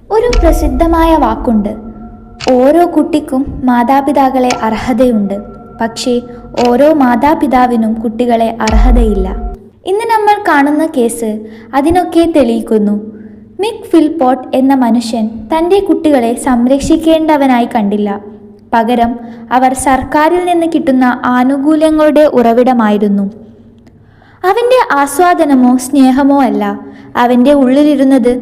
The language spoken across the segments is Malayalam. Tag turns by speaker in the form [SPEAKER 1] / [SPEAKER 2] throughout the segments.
[SPEAKER 1] ഒരു പ്രസിദ്ധമായ വാക്കുണ്ട്, ഓരോ കുട്ടിക്കും മാതാപിതാക്കളെ അർഹതയുണ്ട്, പക്ഷേ ഓരോ മാതാപിതാവിനും കുട്ടികളെ അർഹതയില്ല. ഇന്ന് നമ്മൾ കാണുന്ന കേസ് അതിനൊക്കെ തെളിയിക്കുന്നു. മിക് ഫിൽപോട്ട് എന്ന മനുഷ്യൻ തൻ്റെ കുട്ടികളെ സംരക്ഷിക്കേണ്ടവനായി കണ്ടില്ല. പകരം അവർ സർക്കാരിൽ നിന്ന് കിട്ടുന്ന ആനുകൂല്യങ്ങളുടെ ഉറവിടമായിരുന്നു. അവൻ്റെ ആസ്വാദനമോ സ്നേഹമോ അല്ല, അവൻ്റെ ഉള്ളിലിരുന്നത്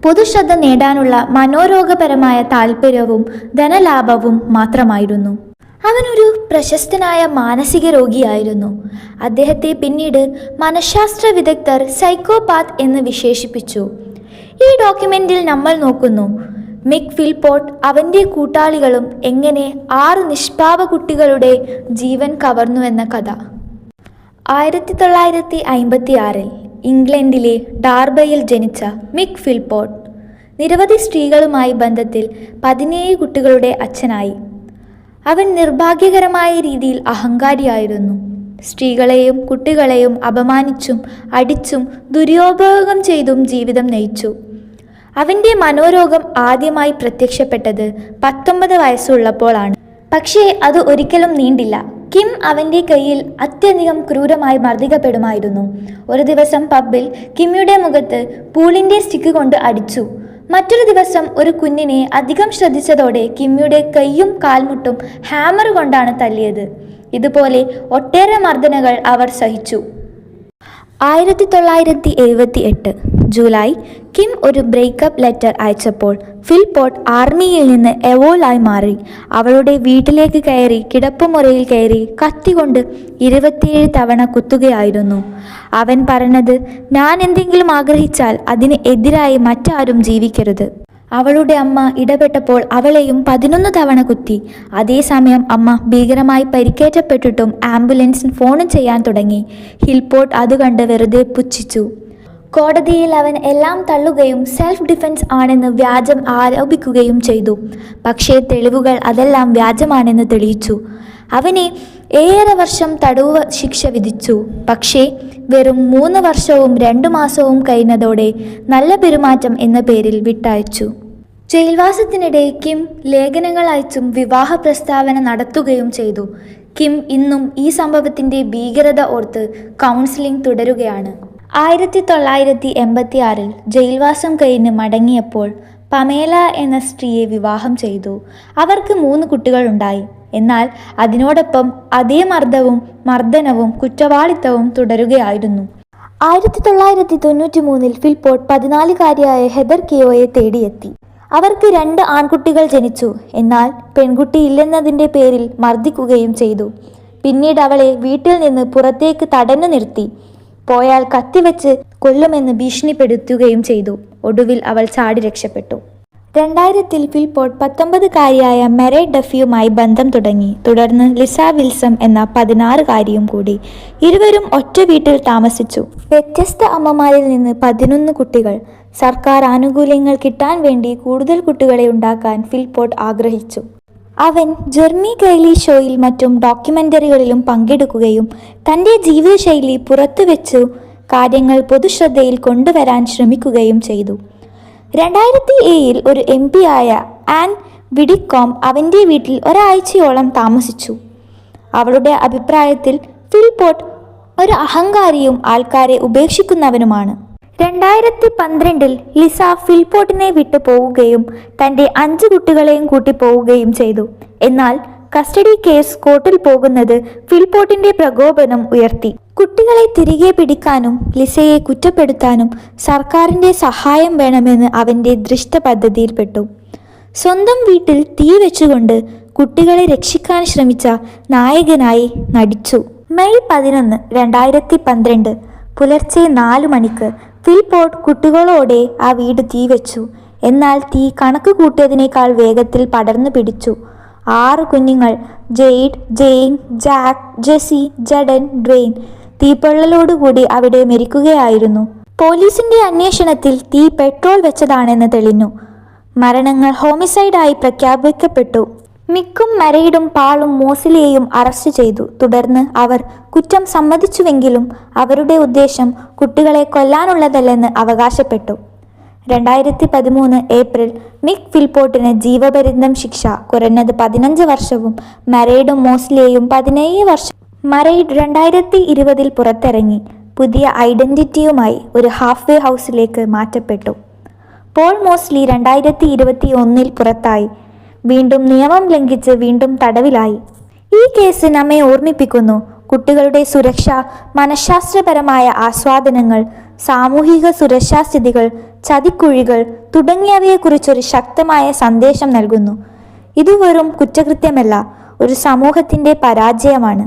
[SPEAKER 1] പൊതുശ്രദ്ധ നേടാനുള്ള മനോരോഗപരമായ താല്പര്യവും ധനലാഭവും മാത്രമായിരുന്നു. അവനൊരു പ്രശസ്തനായ മാനസിക രോഗിയായിരുന്നു. അദ്ദേഹത്തെ പിന്നീട് മനഃശാസ്ത്ര വിദഗ്ധർ സൈക്കോപാത്ത് എന്ന് വിശേഷിപ്പിച്ചു. ഈ ഡോക്യുമെന്റിൽ നമ്മൾ നോക്കുന്നു മിക് ഫിൽപോട്ട് അവൻ്റെ കൂട്ടാളികളും എങ്ങനെ 6 നിഷ്പാപ കുട്ടികളുടെ ജീവൻ കവർന്നുവെന്ന കഥ. 1956 ഇംഗ്ലണ്ടിലെ ഡാർബയിൽ ജനിച്ച മിക് ഫിൽപോട്ട് നിരവധി സ്ത്രീകളുമായി ബന്ധത്തിൽ 17 കുട്ടികളുടെ അച്ഛനായി. അവൻ നിർഭാഗ്യകരമായ രീതിയിൽ അഹങ്കാരിയായിരുന്നു. സ്ത്രീകളെയും കുട്ടികളെയും അപമാനിച്ചും അടിച്ചും ദുരുപയോഗം ചെയ്തും ജീവിതം നയിച്ചു. അവൻ്റെ മനോരോഗം ആദ്യമായി പ്രത്യക്ഷപ്പെട്ടത് 19 വയസ്സുള്ളപ്പോഴാണ്. പക്ഷേ അത് ഒരിക്കലും നീണ്ടില്ല. കിം അവൻ്റെ കയ്യിൽ അത്യധികം ക്രൂരമായി മർദ്ദിക്കപ്പെടുമായിരുന്നു. ഒരു ദിവസം പബ്ബിൽ കിമ്മിയുടെ മുഖത്ത് പൂളിൻ്റെ സ്റ്റിക്ക് കൊണ്ട് അടിച്ചു. മറ്റൊരു ദിവസം ഒരു കുഞ്ഞിനെ അധികം ശ്രദ്ധിച്ചതോടെ കിമ്മിയുടെ കൈയും കാൽമുട്ടും ഹാമർ കൊണ്ടാണ് തല്ലിയത്. ഇതുപോലെ ഒട്ടേറെ മർദ്ദനങ്ങൾ അവർ സഹിച്ചു. 1978 ജൂലൈ കിം ഒരു ബ്രേക്കപ്പ് ലെറ്റർ അയച്ചപ്പോൾ ഫിൽപോട്ട് ആർമിയിൽ നിന്ന് എവോളായി മാറി. അവളുടെ വീട്ടിലേക്ക് കയറി കിടപ്പുമുറിയിൽ കയറി കത്തികൊണ്ട് 27 തവണ കുത്തുകയായിരുന്നു. അവൻ പറഞ്ഞത്, ഞാൻ എന്തെങ്കിലും ആഗ്രഹിച്ചാൽ അതിന് എതിരായി മറ്റാരും ജീവിക്കരുത്. അവളുടെ അമ്മ ഇടപെട്ടപ്പോൾ അവളെയും 11 തവണ കുത്തി. അതേസമയം അമ്മ ഭീകരമായി പരിക്കേറ്റപ്പെട്ടിട്ടും ആംബുലൻസിന് ഫോൺ ചെയ്യാൻ തുടങ്ങി. ഫിൽപോട്ട് അത് കണ്ട് വെറുതെ പുച്ഛിച്ചു. കോടതിയിൽ അവൻ എല്ലാം തള്ളുകയും സെൽഫ് ഡിഫെൻസ് ആണെന്ന് വ്യാജം ആരോപിക്കുകയും ചെയ്തു. പക്ഷേ തെളിവുകൾ അതെല്ലാം വ്യാജമാണെന്ന് തെളിയിച്ചു. അവനെ 7 വർഷം തടവ് ശിക്ഷ വിധിച്ചു. പക്ഷേ വെറും 3 വർഷവും 2 മാസവും കഴിഞ്ഞതോടെ നല്ല പെരുമാറ്റം എന്ന പേരിൽ വിട്ടയച്ചു. ജയിൽവാസത്തിനിടെ കിം ലേഖനങ്ങൾ അയച്ചും വിവാഹ പ്രസ്താവന നടത്തുകയും ചെയ്തു. കിം ഇന്നും ഈ സംഭവത്തിൻ്റെ ഭീകരത ഓർത്ത് കൗൺസിലിംഗ് തുടരുകയാണ്. 1986 ജയിൽവാസം കഴിഞ്ഞ് മടങ്ങിയപ്പോൾ പമേല എന്ന സ്ത്രീയെ വിവാഹം ചെയ്തു. അവർക്ക് 3 കുട്ടികളുണ്ടായി. എന്നാൽ അതിനോടൊപ്പം അതേ മർദ്ദനവും കുറ്റവാളിത്തവും തുടരുകയായിരുന്നു. 1993 ഫിൽപോട്ട് 14-കാരിയായ ഹെദർ കിയോയെ തേടിയെത്തി. അവർക്ക് 2 ആൺകുട്ടികൾ ജനിച്ചു. എന്നാൽ പെൺകുട്ടിയില്ലെന്നതിൻ്റെ പേരിൽ മർദ്ദിക്കുകയും ചെയ്തു. പിന്നീട് അവളെ വീട്ടിൽ നിന്ന് പുറത്തേക്ക് തടഞ്ഞു നിർത്തി. പോയാൽ കത്തിവെച്ച് കൊല്ലുമെന്ന് ഭീഷണിപ്പെടുത്തുകയും ചെയ്തു. ഒടുവിൽ അവൾ ചാടി രക്ഷപ്പെട്ടു. 2000 ഫിൽപോട്ട് 19-കാരിയായ മെറെ ഡഫിയുമായി ബന്ധം തുടങ്ങി. തുടർന്ന് ലിസ വിൽസം എന്ന 16-കാരിയും കൂടി. ഇരുവരും ഒറ്റ വീട്ടിൽ താമസിച്ചു. വ്യത്യസ്ത അമ്മമാരിൽ നിന്ന് 11 കുട്ടികൾ. സർക്കാർ ആനുകൂല്യങ്ങൾ കിട്ടാൻ വേണ്ടി കൂടുതൽ കുട്ടികളെ ഉണ്ടാക്കാൻ ഫിൽപോട്ട് ആഗ്രഹിച്ചു. അവൻ ജെർമി കൈലി ഷോയിൽ മറ്റും ഡോക്യുമെൻ്ററികളിലും പങ്കെടുക്കുകയും തൻ്റെ ജീവിതശൈലി പുറത്തുവെച്ചു കാര്യങ്ങൾ പൊതുശ്രദ്ധയിൽ കൊണ്ടുവരാൻ ശ്രമിക്കുകയും ചെയ്തു. 2007 ഒരു MP ആയ ആൻ വിഡിക്കോം അവൻ്റെ വീട്ടിൽ ഒരാഴ്ചയോളം താമസിച്ചു. അവളുടെ അഭിപ്രായത്തിൽ ഫിൽപോട്ട് ഒരു അഹങ്കാരിയും ആൾക്കാരെ ഉപേക്ഷിക്കുന്നവനുമാണ്. 2012 ലിസ ഫിൽപോട്ടിനെ വിട്ടു പോവുകയും തൻ്റെ 5 കുട്ടികളെയും കൂട്ടി പോവുകയും ചെയ്തു. എന്നാൽ കസ്റ്റഡി കേസ് കോർട്ടിൽ പോകുന്നത് ഫിൽപോട്ടിൻ്റെ പ്രകോപനം ഉയർത്തി. കുട്ടികളെ തിരികെ പിടിക്കാനും ലിസയെ കുറ്റപ്പെടുത്താനും സർക്കാരിൻ്റെ സഹായം വേണമെന്ന് അവൻ്റെ ദൃഷ്ട പദ്ധതിയിൽപ്പെട്ടു. സ്വന്തം വീട്ടിൽ തീ വെച്ചുകൊണ്ട് കുട്ടികളെ രക്ഷിക്കാൻ ശ്രമിച്ച നായകനായി നടിച്ചു. മെയ് 11, 2012 പുലർച്ചെ 4 മണിക്ക് ഫിൽപോട്ട് കുട്ടികളോടെ ആ വീട് തീ വെച്ചു. എന്നാൽ തീ കണക്ക് കൂട്ടിയതിനേക്കാൾ വേഗത്തിൽ പടർന്നു പിടിച്ചു. 6 കുഞ്ഞുങ്ങൾ Jade, Jane, Jack, Jessie, Jaden, Dwayne തീപ്പൊള്ളലോടുകൂടി അവിടെ മരിക്കുകയായിരുന്നു. പോലീസിന്റെ അന്വേഷണത്തിൽ തീ പെട്രോൾ വെച്ചതാണെന്ന് തെളിഞ്ഞു. മരണങ്ങൾ ഹോമിസൈഡായി പ്രഖ്യാപിക്കപ്പെട്ടു. മിക്കും മെറൈഡും പാളും മോസിലെയും അറസ്റ്റ് ചെയ്തു. തുടർന്ന് അവർ കുറ്റം സമ്മതിച്ചുവെങ്കിലും അവരുടെ ഉദ്ദേശം കുട്ടികളെ കൊല്ലാനുള്ളതല്ലെന്ന് അവകാശപ്പെട്ടു. 2013 ഏപ്രിൽ നിക് ഫിൽപോർട്ടിന് ജീവപര്യന്തം ശിക്ഷ, കുറഞ്ഞത് 15 വർഷവും മരൈഡും മോസ്ലിയും 17 വർഷം. മരൈഡ് 2020 പുറത്തിറങ്ങി പുതിയ ഐഡന്റിറ്റിയുമായി ഒരു ഹാഫ് വേ ഹൗസിലേക്ക് മാറ്റപ്പെട്ടു. പോൾ മോസ്ലി 2021 പുറത്തായി, വീണ്ടും നിയമം ലംഘിച്ച് വീണ്ടും തടവിലായി. ഈ കേസ് നമ്മെ ഓർമ്മിപ്പിക്കുന്നു, കുട്ടികളുടെ സുരക്ഷ, മനഃശാസ്ത്രപരമായ ആസ്വാദനങ്ങൾ, സാമൂഹിക സുരക്ഷാസ്ഥിതികൾ, ചതിക്കുഴികൾ തുടങ്ങിയവയെക്കുറിച്ചൊരു ശക്തമായ സന്ദേശം നൽകുന്നു. ഇത് വെറും കുറ്റകൃത്യമല്ല, ഒരു സമൂഹത്തിൻ്റെ പരാജയമാണ്.